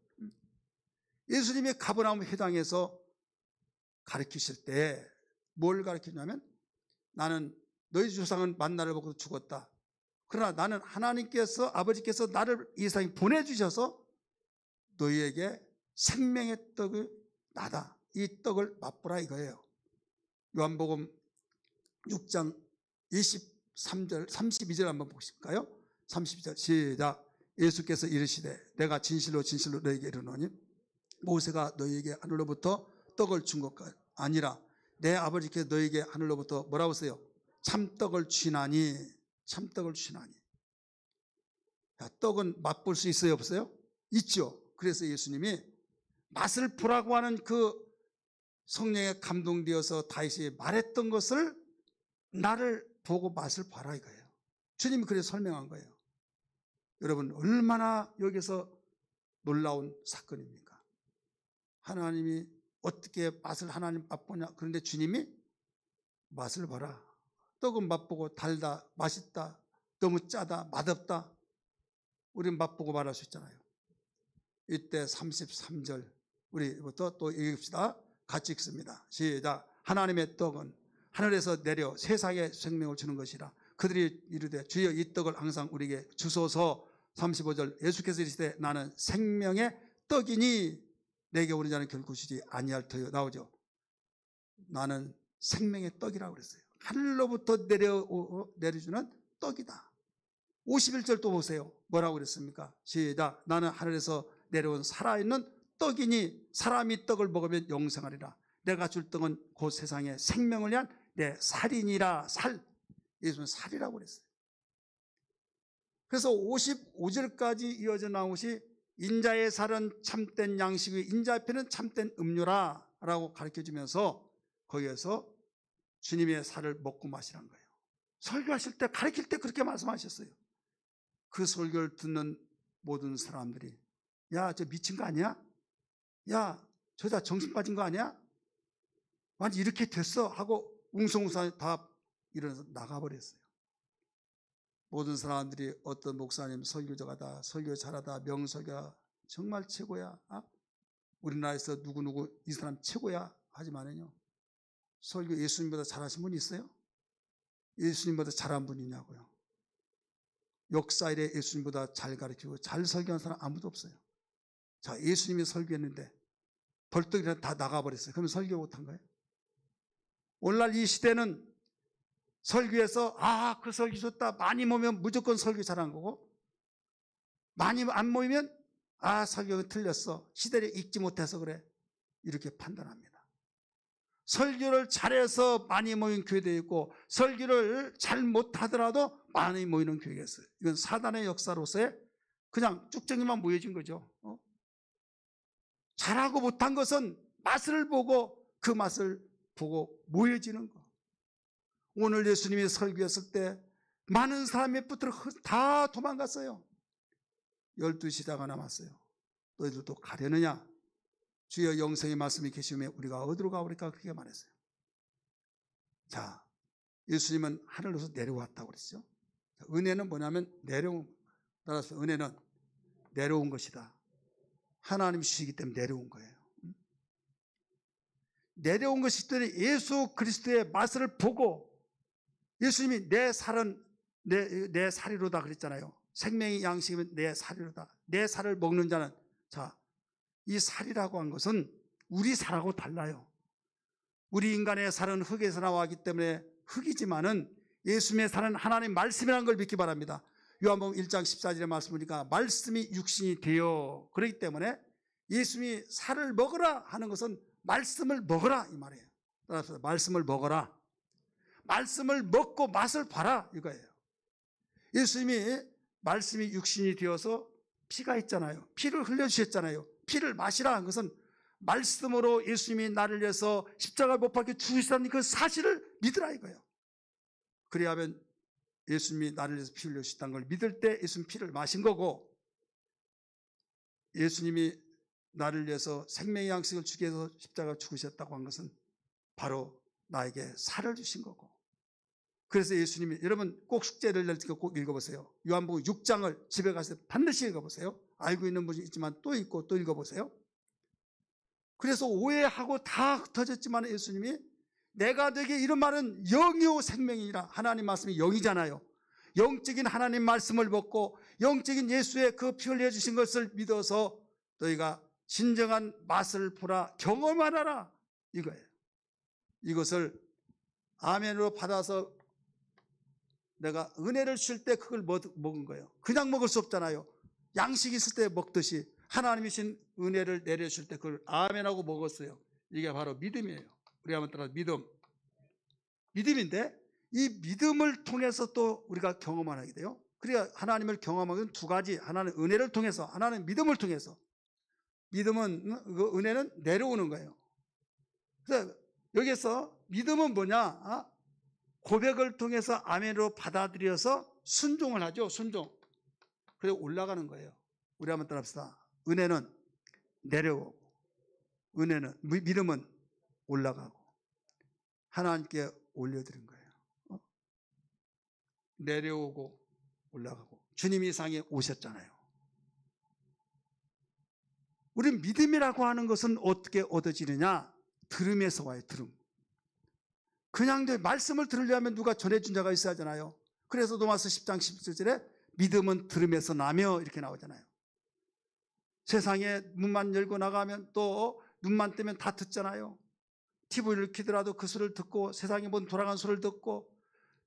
예수님이 가버나움 회당에서 가르치실 때 뭘 가르치냐면 나는 너희 조상은 만나를 먹고 죽었다. 그러나 나는 하나님께서 아버지께서 나를 이 세상에 보내주셔서 너희에게 생명의 떡을 나다. 이 떡을 맛보라 이거예요. 요한복음 6장 23절 32절 한번 보실까요? 32절 시작. 예수께서 이르시되 내가 진실로 진실로 너희에게 이르노니 모세가 너희에게 하늘로부터 떡을 준 것과 아니라 내 아버지께서 너희에게 하늘로부터 뭐라고 했어요? 참떡을 주시나니. 참떡을 주시나니. 야, 떡은 맛볼 수 있어요 없어요? 있죠. 그래서 예수님이 맛을 보라고 하는 그 성령에 감동되어서 다윗이 말했던 것을 나를 보고 맛을 봐라 이거예요. 주님이 그래서 설명한 거예요. 여러분 얼마나 여기서 놀라운 사건입니까? 하나님이 어떻게 맛을 하나님 맛보냐. 그런데 주님이 맛을 봐라. 떡은 맛보고 달다, 맛있다, 너무 짜다, 맛없다. 우리는 맛보고 말할 수 있잖아요. 이때 33절 우리부터 또 읽읍시다. 같이 읽습니다. 시작. 하나님의 떡은 하늘에서 내려 세상에 생명을 주는 것이라. 그들이 이르되 주여 이 떡을 항상 우리에게 주소서. 35절 예수께서 이르시되 나는 생명의 떡이니 내게 오는 자는 결코 쉬지 아니할 터요. 나오죠. 나는 생명의 떡이라고 그랬어요. 하늘로부터 내려주는 떡이다. 51절 또 보세요. 뭐라고 그랬습니까? 시작. 나는 하늘에서 내려온 살아있는 떡이니 사람이 떡을 먹으면 영생하리라. 내가 줄 떡은 곧 세상에 생명을 위한 내 살이니라. 살. 예수는 살이라고 그랬어요. 그래서 55절까지 이어져 나온 것이 인자의 살은 참된 양식의 인자 앞에는 참된 음료라 라고 가르쳐주면서 거기에서 주님의 살을 먹고 마시란 거예요. 설교하실 때 가르칠 때 그렇게 말씀하셨어요. 그 설교를 듣는 모든 사람들이 야, 저 미친 거 아니야? 야, 저다 정신 빠진 거 아니야? 완전 이렇게 됐어 하고 웅성웅성 다 일어나서 나가버렸어요. 모든 사람들이 어떤 목사님 설교자가다, 설교 잘하다, 명설교가 정말 최고야. 우리나라에서 누구누구 이 사람 최고야 하지만은요, 설교 예수님보다 잘하신 분이 있어요? 예수님보다 잘한 분이 있냐고요. 역사 이래 예수님보다 잘 가르치고 잘 설교한 사람 아무도 없어요. 자, 예수님이 설교했는데 벌떡 다 나가버렸어요. 그러면 설교 못한 거예요? 오늘날 이 시대는 설교에서 그 설교 좋다, 많이 모이면 무조건 설교 잘한 거고, 많이 안 모이면 설교가 틀렸어, 시대를 읽지 못해서 그래, 이렇게 판단합니다. 설교를 잘해서 많이 모인 교회도 있고 설교를 잘 못하더라도 많이 모이는 교회가 있어요. 이건 사단의 역사로서의 그냥 쭉정이만 모여진 거죠. 잘하고 못한 것은 맛을 보고 그 맛을 보고 모여지는 거. 오늘 예수님이 설교했을 때 많은 사람이 붙들어 다 도망갔어요. 12시자가 남았어요. 너희들도 가려느냐? 주여 영생의 말씀이 계시면 우리가 어디로 가버릴까? 그렇게 말했어요. 자, 예수님은 하늘로서 내려왔다고 그랬죠. 은혜는 뭐냐면 따라서 은혜는 내려온 것이다. 하나님이 주시기 때문에 내려온 거예요. 내려온 것이기 때문에 예수 그리스도의 맛을 보고, 예수님이 내 살은 내 살이로다 그랬잖아요. 생명의 양식이면 내 살이로다. 내 살을 먹는 자는, 자, 이 살이라고 한 것은 우리 살하고 달라요. 우리 인간의 살은 흙에서 나왔기 때문에 흙이지만은 예수님의 살은 하나님 말씀이라는 걸 믿기 바랍니다. 요한복음 1장 14절의 말씀 보니까 말씀이 육신이 되어, 그렇기 때문에 예수님이 살을 먹으라 하는 것은 말씀을 먹으라 이 말이에요. 따라서 말씀을 먹어라. 말씀을 먹고 맛을 봐라 이거예요. 예수님이 말씀이 육신이 되어서 피가 있잖아요. 피를 흘려주셨잖아요. 피를 마시라 한 것은 말씀으로 예수님이 나를 위해서 십자가에 못 박혀 죽으셨다는 그 사실을 믿으라 이거예요. 그래야면 예수님이 나를 위해서 피 흘려주셨다는 걸 믿을 때 예수님 피를 마신 거고, 예수님이 나를 위해서 생명의 양식을 주기 위해서 십자가에 죽으셨다고 한 것은 바로 나에게 살을 주신 거고, 그래서 예수님이, 여러분 꼭 숙제를 낼 때 꼭 읽어보세요. 요한복음 6장을 집에 가서 반드시 읽어보세요. 알고 있는 분이 있지만 또 읽고 또 읽어보세요. 그래서 오해하고 다 흩어졌지만 예수님이 내가 너에게 이런 말은 영이요 생명이라, 하나님 말씀이 영이잖아요. 영적인 하나님 말씀을 먹고 영적인 예수의 그 피 흘려 주신 것을 믿어서 너희가 진정한 맛을 보라, 경험하라 이거예요. 이것을 아멘으로 받아서 내가 은혜를 줄 때 그걸 먹은 거예요. 그냥 먹을 수 없잖아요. 양식 있을 때 먹듯이 하나님이 신 은혜를 내려줄 때 그걸 아멘하고 먹었어요. 이게 바로 믿음이에요. 우리 한번 따라 믿음인데, 이 믿음을 통해서 또 우리가 경험하게 돼요. 그러니까 하나님을 경험하는 두 가지, 하나는 은혜를 통해서, 하나는 믿음을 통해서. 믿음은, 그 은혜는 내려오는 거예요. 그래서 여기서 믿음은 뭐냐? 고백을 통해서 아멘으로 받아들여서 순종을 하죠. 순종. 그래서 올라가는 거예요. 우리 한번 따라합시다. 은혜는 내려오고, 은혜는, 믿음은 올라가고, 하나님께 올려드린 거예요. 내려오고 올라가고. 주님이 이 세상에 오셨잖아요. 우리 믿음이라고 하는 것은 어떻게 얻어지느냐? 들음에서 와요. 들음. 그냥 말씀을 들으려면 누가 전해준 자가 있어야 하잖아요. 그래서 로마서 10장 17절에 믿음은 들음에서 나며 이렇게 나오잖아요. 세상에 문만 열고 나가면 또 눈만 뜨면 다 듣잖아요. TV를 켜더라도 그 소리를 듣고, 세상에 뭔 돌아가는 소리를 듣고,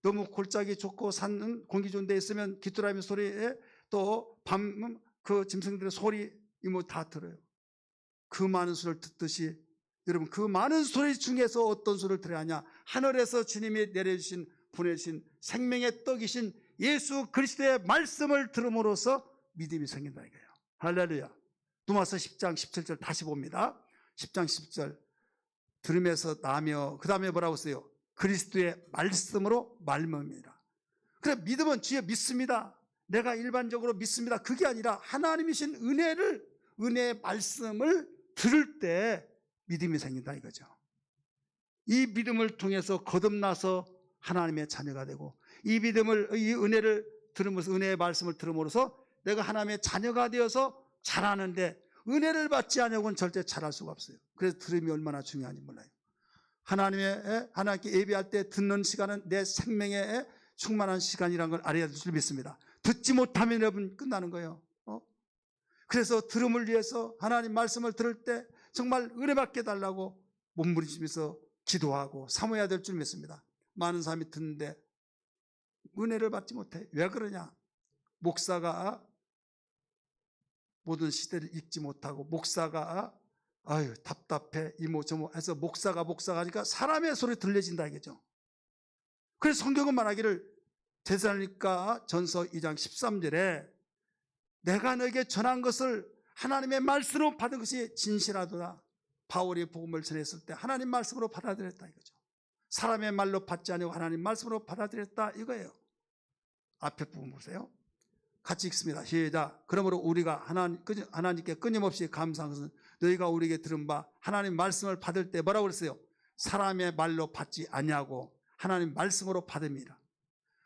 너무 골짜기 좋고 산 공기 좋은 데 있으면 귀뚜라미 소리에 또 밤 그 짐승들의 소리 뭐 다 들어요. 그 많은 소리를 듣듯이 여러분, 그 많은 소리 중에서 어떤 소리를 들어야 하냐? 하늘에서 주님이 내려주신, 보내신 생명의 떡이신 예수 그리스도의 말씀을 들음으로써 믿음이 생긴다 이거예요. 할렐루야. 로마서 10장 17절 다시 봅니다. 10장 10절 들음에서 나며, 그 다음에 뭐라고 써요? 그리스도의 말씀으로 말미암이라. 그래, 믿음은 주여 믿습니다, 내가 일반적으로 믿습니다, 그게 아니라 하나님이신 은혜의 말씀을 들을 때 믿음이 생긴다 이거죠. 이 믿음을 통해서 거듭나서 하나님의 자녀가 되고, 이 은혜를 들으면서, 은혜의 말씀을 들음으로써 내가 하나님의 자녀가 되어서 자라는데, 은혜를 받지 않으고는 절대 자랄 수가 없어요. 그래서 들음이 얼마나 중요한지 몰라요. 하나님께 예배할 때 듣는 시간은 내 생명의 충만한 시간이라는 걸 알아야 될 줄 믿습니다. 듣지 못하면 여러분 끝나는 거예요. 그래서 들음을 위해서 하나님 말씀을 들을 때 정말 은혜 받게 달라고 몸부림치면서 기도하고 사모해야 될 줄 믿습니다. 많은 사람이 듣는데 은혜를 받지 못해. 왜 그러냐? 목사가 모든 시대를 읽지 못하고, 목사가 아유 답답해 이모 저모 해서 목사가 하니까 사람의 소리 들려진다 이거죠. 그래서 성경은 말하기를, 데살로니가 전서 2장 13절에 내가 너에게 전한 것을 하나님의 말씀으로 받은 것이 진실하도다. 바울이 복음을 전했을 때 하나님 말씀으로 받아들였다 이거죠. 사람의 말로 받지 아니고 하나님 말씀으로 받아들였다 이거예요. 앞에 부분 보세요. 같이 읽습니다. 시작. 그러므로 우리가 하나님께 끊임없이 감사한 것은 너희가 우리에게 들은 바 하나님 말씀을 받을 때 뭐라고 그랬어요? 사람의 말로 받지 아니하고 하나님 말씀으로 받음이라.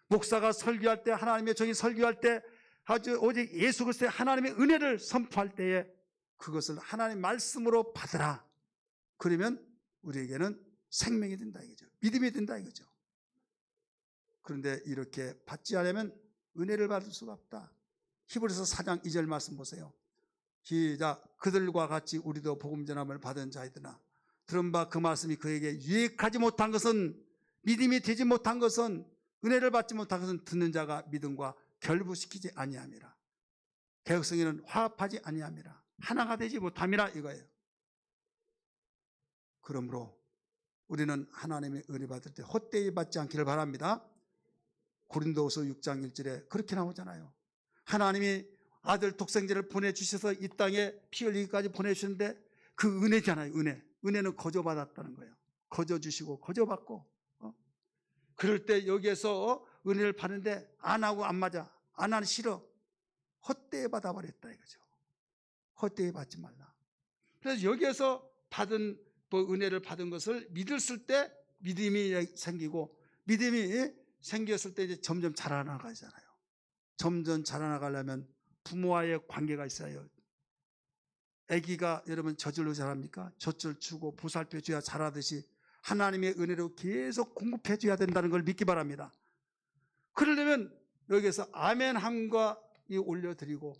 목사가 설교할 때, 하나님의 종이 설교할 때 아주 오직 예수 그리스도의 하나님의 은혜를 선포할 때에 그것을 하나님 말씀으로 받으라. 그러면 우리에게는 생명이 된다 이거죠. 믿음이 된다 이거죠. 그런데 이렇게 받지 않으면 은혜를 받을 수가 없다. 히브리서 4장 2절 말씀 보세요. 시작. 그들과 같이 우리도 복음 전함을 받은 자이더나 들은 바 그 말씀이 그에게 유익하지 못한 것은, 믿음이 되지 못한 것은, 은혜를 받지 못한 것은 듣는 자가 믿음과 결부시키지 아니함이라. 개혁성에는 화합하지 아니함이라. 하나가 되지 못함이라 이거예요. 그러므로 우리는 하나님의 은혜 받을 때 헛되이 받지 않기를 바랍니다. 고린도후서 6장 1절에 그렇게 나오잖아요. 하나님이 아들 독생자를 보내주셔서 이 땅에 피 흘리기까지 보내주셨는데 그 은혜잖아요. 은혜는 거저받았다는 거예요. 거저주시고 거저받고. 그럴 때 여기에서 은혜를 받는데 안 하고 안 맞아, 안 하는 싫어, 헛되이 받아버렸다 이거죠. 헛되이 받지 말라. 그래서 여기에서 받은 은혜를 받은 것을 믿었을 때 믿음이 생기고, 믿음이 생겼을 때 이제 점점 자라나가잖아요. 점점 자라나가려면 부모와의 관계가 있어요. 아기가 여러분 젖을로 자랍니까? 젖을 주고 보살펴 줘야 자라듯이 하나님의 은혜로 계속 공급해 줘야 된다는 걸 믿기 바랍니다. 그러려면 여기에서 아멘함과 올려드리고,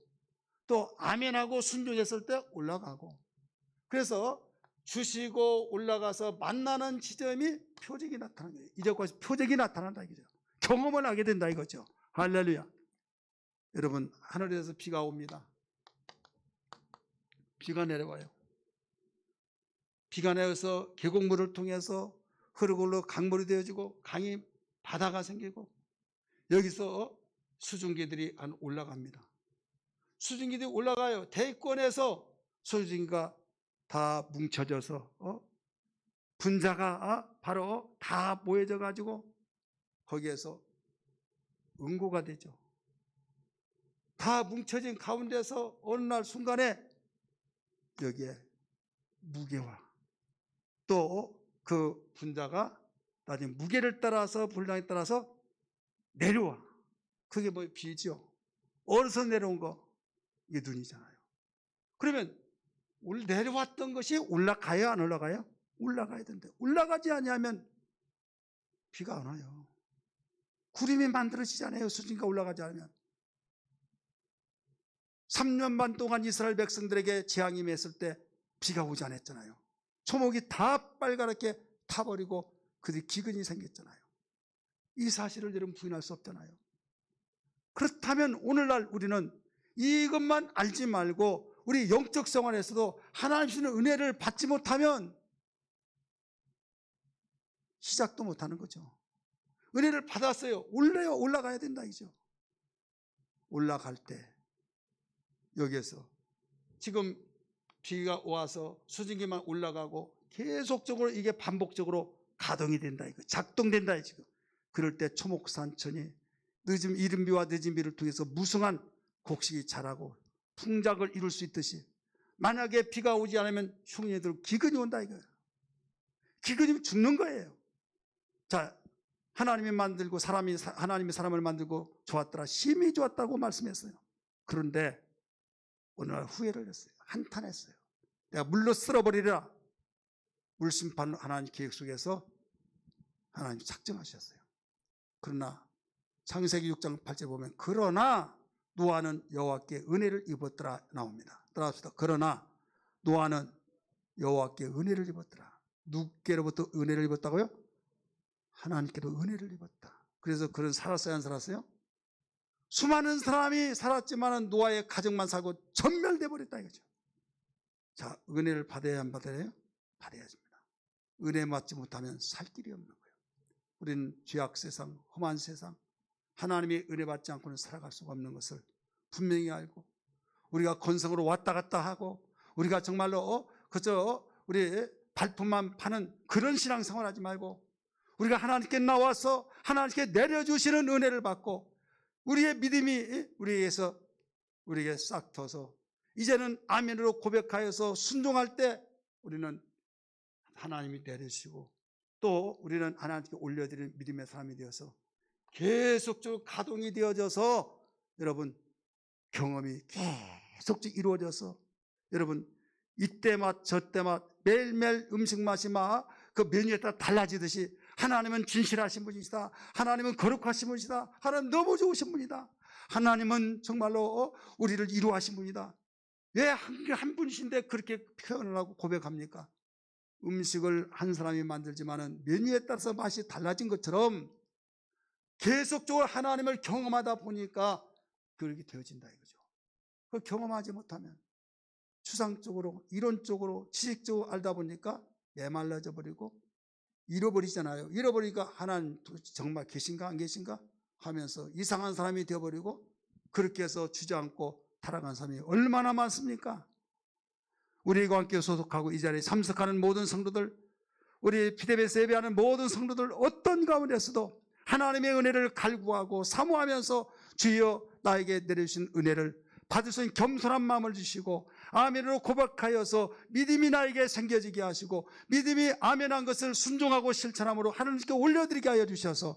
또 아멘하고 순종했을 때 올라가고, 그래서 주시고 올라가서 만나는 지점이 표적이 나타나는 거예요. 이제까지 표적이 나타난다 이거죠. 경험을 하게 된다 이거죠. 할렐루야. 여러분, 하늘에서 비가 옵니다. 비가 내려와요. 비가 내려서 계곡물을 통해서 흐르고 강물이 되어지고, 강이 바다가 생기고, 여기서 수증기들이 올라갑니다. 수증기들이 올라가요. 대권에서 수증기가 다 뭉쳐져서 분자가 바로 다 모여져 가지고 거기에서 응고가 되죠. 다 뭉쳐진 가운데서 어느 날 순간에 여기에 무게와 또 그 분자가 나중에 무게를 따라서 분량에 따라서 내려와. 그게 뭐 비죠. 어디서 내려온 거? 이게 눈이잖아요. 그러면 내려왔던 것이 올라가요, 안 올라가요? 올라가야 되는데 올라가지 아니하면 비가 안 와요. 구름이 만들어지잖아요. 수증기가 올라가지 않으면. 3년 반 동안 이스라엘 백성들에게 재앙이 임했을 때 비가 오지 않았잖아요. 초목이 다 빨갛게 타버리고 그들이 기근이 생겼잖아요. 이 사실을 여러분 부인할 수 없잖아요. 그렇다면 오늘날 우리는 이것만 알지 말고 우리 영적 생활에서도 하나님 주시는 은혜를 받지 못하면 시작도 못하는 거죠. 은혜를 받았어요. 올라가야 된다 이죠. 올라갈 때 여기에서 지금 비가 와서 수증기만 올라가고 계속적으로 이게 반복적으로 가동이 된다 이거. 작동된다 지금. 그럴 때 초목산천이 이른 비와 늦은 비를 통해서 무성한 곡식이 자라고 풍작을 이룰 수 있듯이 만약에 비가 오지 않으면 흉년들 기근이 온다 이거예요. 기근이면 죽는 거예요. 자, 하나님이 만들고 하나님이 사람을 만들고 좋았더라. 심히 좋았다고 말씀했어요. 그런데 어느 날 후회를 했어요. 한탄했어요. 내가 물로 쓸어버리리라. 물심판 하나님 계획 속에서 하나님 작정하셨어요. 그러나 창세기 6장 8절 보면 그러나 노아는 여호와께 은혜를 입었더라 나옵니다. 따라합시다. 그러나 노아는 여호와께 은혜를 입었더라. 누구께로부터 은혜를 입었다고요? 하나님께로 은혜를 입었다. 그래서 그는 살았어요, 안 살았어요? 수많은 사람이 살았지만 노아의 가정만 살고 전멸돼 버렸다 이거죠. 자, 은혜를 받아야 안 받아야? 받아야 합니다. 은혜 받지 못하면 살 길이 없는 거예요. 우리는 죄악 세상, 험한 세상, 하나님의 은혜 받지 않고는 살아갈 수가 없는 것을 분명히 알고 우리가 건성으로 왔다 갔다 하고 우리가 정말로 그저 우리 발품만 파는 그런 신앙생활 하지 말고 우리가 하나님께 나와서 하나님께 내려주시는 은혜를 받고 우리의 믿음이 우리에게 싹 터서 이제는 아멘으로 고백하여서 순종할 때 우리는 하나님이 내리시고 또 우리는 하나님께 올려드리는 믿음의 사람이 되어서 계속적으로 가동이 되어져서 여러분 경험이 계속적으로 이루어져서 여러분 이때 맛 저때 맛 매일매일 음식 맛이 막 그 메뉴에 따라 달라지듯이 하나님은 진실하신 분이시다. 하나님은 거룩하신 분이시다. 하나님 너무 좋으신 분이다. 하나님은 정말로 우리를 이루하신 분이다. 왜 한 분이신데 그렇게 표현을 하고 고백합니까? 음식을 한 사람이 만들지만은 메뉴에 따라서 맛이 달라진 것처럼 계속적으로 하나님을 경험하다 보니까 그렇게 되어진다 이거죠. 그 경험하지 못하면 추상적으로 이론적으로 지식적으로 알다 보니까 메말라져 버리고 잃어버리잖아요. 잃어버리니까 하나님 정말 계신가 안 계신가 하면서 이상한 사람이 되어버리고 그렇게 해서 주저앉고 타락한 사람이 얼마나 많습니까? 우리와 함께 소속하고 이 자리에 참석하는 모든 성도들, 우리 피데베스 예배하는 모든 성도들 어떤 가운데서도 하나님의 은혜를 갈구하고 사모하면서 주여 나에게 내려주신 은혜를 받을 수 있는 겸손한 마음을 주시고 아멘으로 고백하여서 믿음이 나에게 생겨지게 하시고 믿음이 아멘한 것을 순종하고 실천함으로 하나님께 올려드리게 하여 주셔서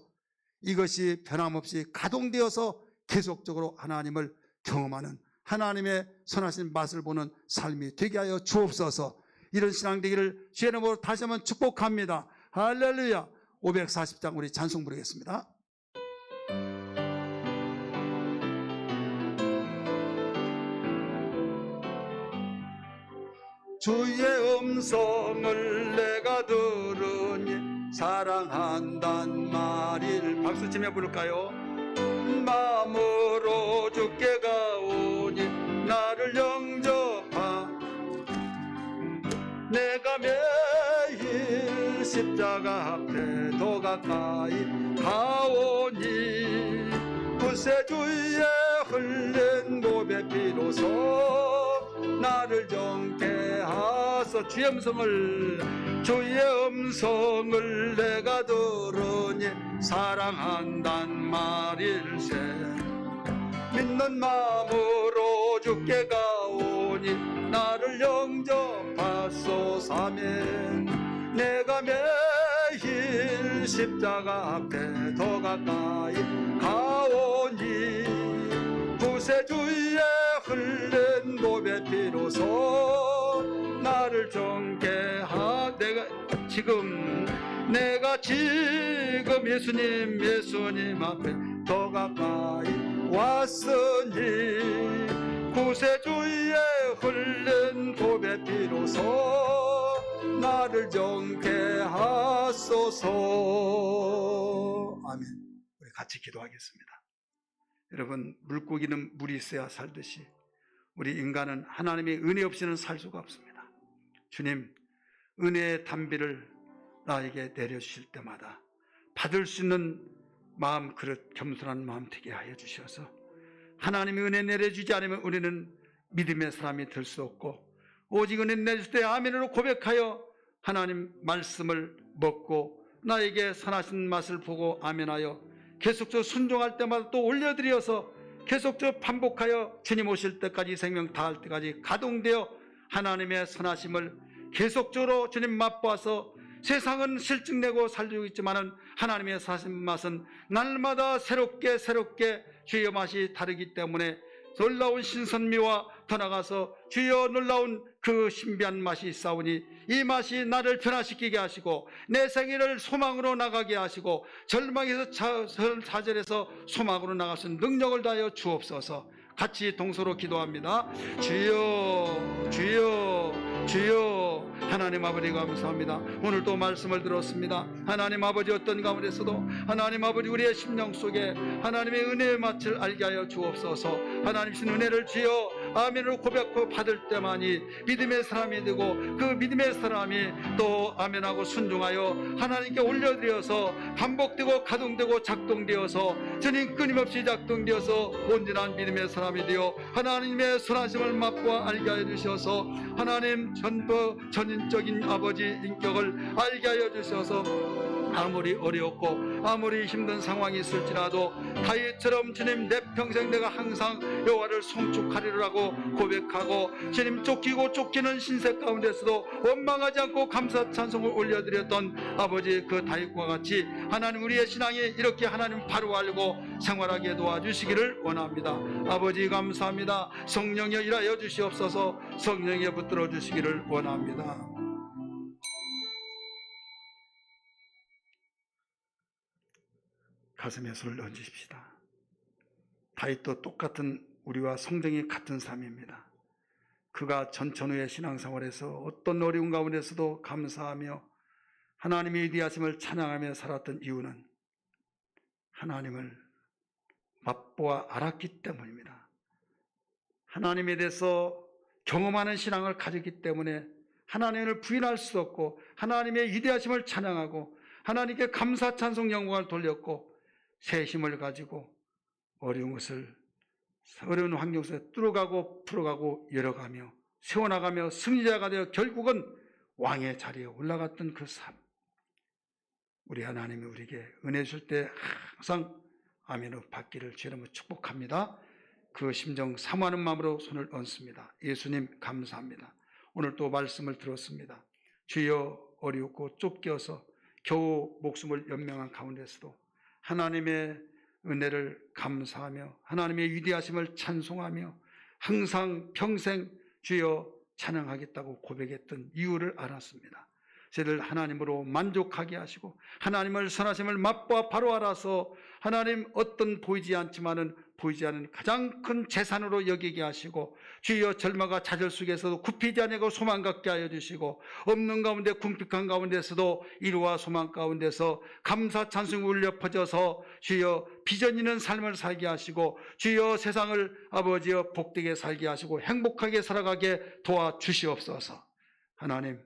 이것이 변함없이 가동되어서 계속적으로 하나님을 경험하는 하나님의 선하신 맛을 보는 삶이 되게 하여 주옵소서. 이런 신앙 되기를 주의 이름으로 다시 한번 축복합니다. 할렐루야. 540장 우리 찬송 부르겠습니다. 주의 음성을 내가 들으니 사랑한단 말일 박수치며 부를까요? 마음으로 주께 가오니 나를 영접하 내가 매일 십자가 앞에 더 가까이 가오니 구세주의 흘린 몸의 피로서 나를 정케 하소. 주의 음성을 내가 들으니 사랑한단 말일세. 믿는 마음으로 주께 가오니 나를 영접하소서. 아멘. 내가 매일 십자가 앞에 더 가까이 가오니 구세주의 흘린 보배 피로서 나를 정케하. 내가 지금 예수님 앞에 더 가까이 왔으니 구세주의 흘린 보배 피로서 나를 정케하소서. 아멘. 우리 같이 기도하겠습니다. 여러분, 물고기는 물이 있어야 살듯이 우리 인간은 하나님의 은혜 없이는 살 수가 없습니다. 주님, 은혜의 단비를 나에게 내려주실 때마다 받을 수 있는 마음, 그릇, 겸손한 마음 되게 하여 주셔서 하나님의 은혜 내려주지 않으면 우리는 믿음의 사람이 될 수 없고, 오직 은혜 내주실 때 아멘으로 고백하여 하나님 말씀을 먹고 나에게 선하신 맛을 보고 아멘하여 계속적으로 순종할 때마다 또 올려드려서 계속적으로 반복하여 주님 오실 때까지, 생명 다할 때까지 가동되어 하나님의 선하심을 계속적으로 주님 맛보아서, 세상은 실증내고 살리고 있지만은 하나님의 선하신 맛은 날마다 새롭게 주의 맛이 다르기 때문에 놀라운 신선미와 더 나가서 주여 놀라운 그 신비한 맛이 있사오니 이 맛이 나를 변화시키게 하시고 내 생애를 소망으로 나가게 하시고 절망에서 좌절해서 소망으로 나갈 수 있는 능력을 다하여 주옵소서. 같이 동서로 기도합니다. 주여 주여 주여. 하나님 아버지 감사합니다. 오늘도 말씀을 들었습니다. 하나님 아버지, 어떤 가운데서도 하나님 아버지 우리의 심령 속에 하나님의 은혜의 맛을 알게 하여 주옵소서. 하나님 신 은혜를 주여 아멘으로 고백하고 받을 때만이 믿음의 사람이 되고, 그 믿음의 사람이 또 아멘하고 순종하여 하나님께 올려드려서 반복되고 가동되고 작동되어서 주님 끊임없이 작동되어서 온전한 믿음의 사람이 되어 하나님의 선하심을 맛보아 알게 하여 주셔서 하나님 전인적인 아버지 인격을 알게 하여 주셔서 아무리 어려웠고 아무리 힘든 상황이 있을지라도 다윗처럼 주님 내 평생 내가 항상 여호와를 송축하리라고 고백하고 주님 쫓기고 쫓기는 신세 가운데서도 원망하지 않고 감사 찬송을 올려드렸던 아버지 그 다윗과 같이 하나님 우리의 신앙이 이렇게 하나님 바로 알고 생활하게 도와주시기를 원합니다. 아버지 감사합니다. 성령여 일하여 주시옵소서. 성령에 붙들어 주시기를 원합니다. 가슴에 손을 얹으십시다. 다윗도 똑같은, 우리와 성정이 같은 삶입니다. 그가 전천후의 신앙생활에서 어떤 어려운 가운데서도 감사하며 하나님의 위대하심을 찬양하며 살았던 이유는 하나님을 맛보아 알았기 때문입니다. 하나님에 대해서 경험하는 신앙을 가졌기 때문에 하나님을 부인할 수 없고 하나님의 위대하심을 찬양하고 하나님께 감사 찬송 영광을 돌렸고 새 힘을 가지고 어려운 환경 속에 뚫어가고 풀어가고 열어가며 세워나가며 승리자가 되어 결국은 왕의 자리에 올라갔던 그 삶, 우리 하나님이 우리에게 은혜 줄 때 항상 아멘으로 받기를 주님으로 축복합니다. 그 심정 사모하는 마음으로 손을 얹습니다. 예수님 감사합니다. 오늘 또 말씀을 들었습니다. 주여 어렵고 쫓겨서 겨우 목숨을 연명한 가운데서도 하나님의 은혜를 감사하며 하나님의 위대하심을 찬송하며 항상 평생 주여 찬양하겠다고 고백했던 이유를 알았습니다. 저희를 하나님으로 만족하게 하시고 하나님을 선하심을 맛보아 바로 알아서 하나님 어떤 보이지 않지만은 보이지 않은 가장 큰 재산으로 여기게 하시고 주여 절망과 좌절 속에서도 굽히지 않고 소망 갖게 하여 주시고 없는 가운데 궁핍한 가운데서도 이루와 소망 가운데서 감사 찬송이 울려 퍼져서 주여 비전 있는 삶을 살게 하시고 주여 세상을 아버지여 복되게 살게 하시고 행복하게 살아가게 도와주시옵소서. 하나님,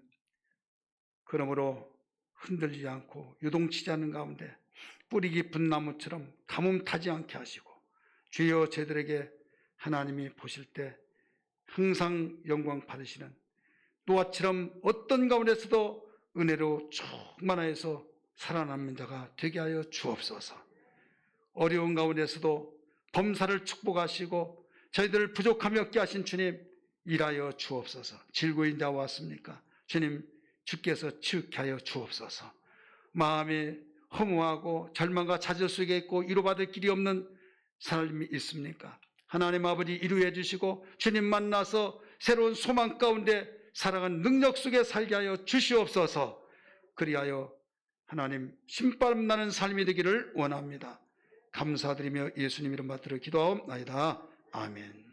그러므로 흔들리지 않고 요동치지 않는 가운데 뿌리 깊은 나무처럼 가뭄 타지 않게 하시고 주여 저희들에게 하나님이 보실 때 항상 영광 받으시는 노아처럼 어떤 가운데서도 은혜로 충만하여서 살아남는 자가 되게 하여 주옵소서. 어려운 가운데서도 범사를 축복하시고 저희들을 부족함이 없게 하신 주님, 일하여 주옵소서. 질고인 자 왔습니까? 주님, 주께서 치유케 하여 주옵소서. 마음이 허무하고 절망과 좌절 속에 있고 위로받을 길이 없는 사람이 있습니까? 하나님 아버지 이루해 주시고 주님 만나서 새로운 소망 가운데 살아가는 능력 속에 살게 하여 주시옵소서. 그리하여 하나님 신바람 나는 삶이 되기를 원합니다. 감사드리며 예수님 이름 받들어 기도하옵나이다. 아멘.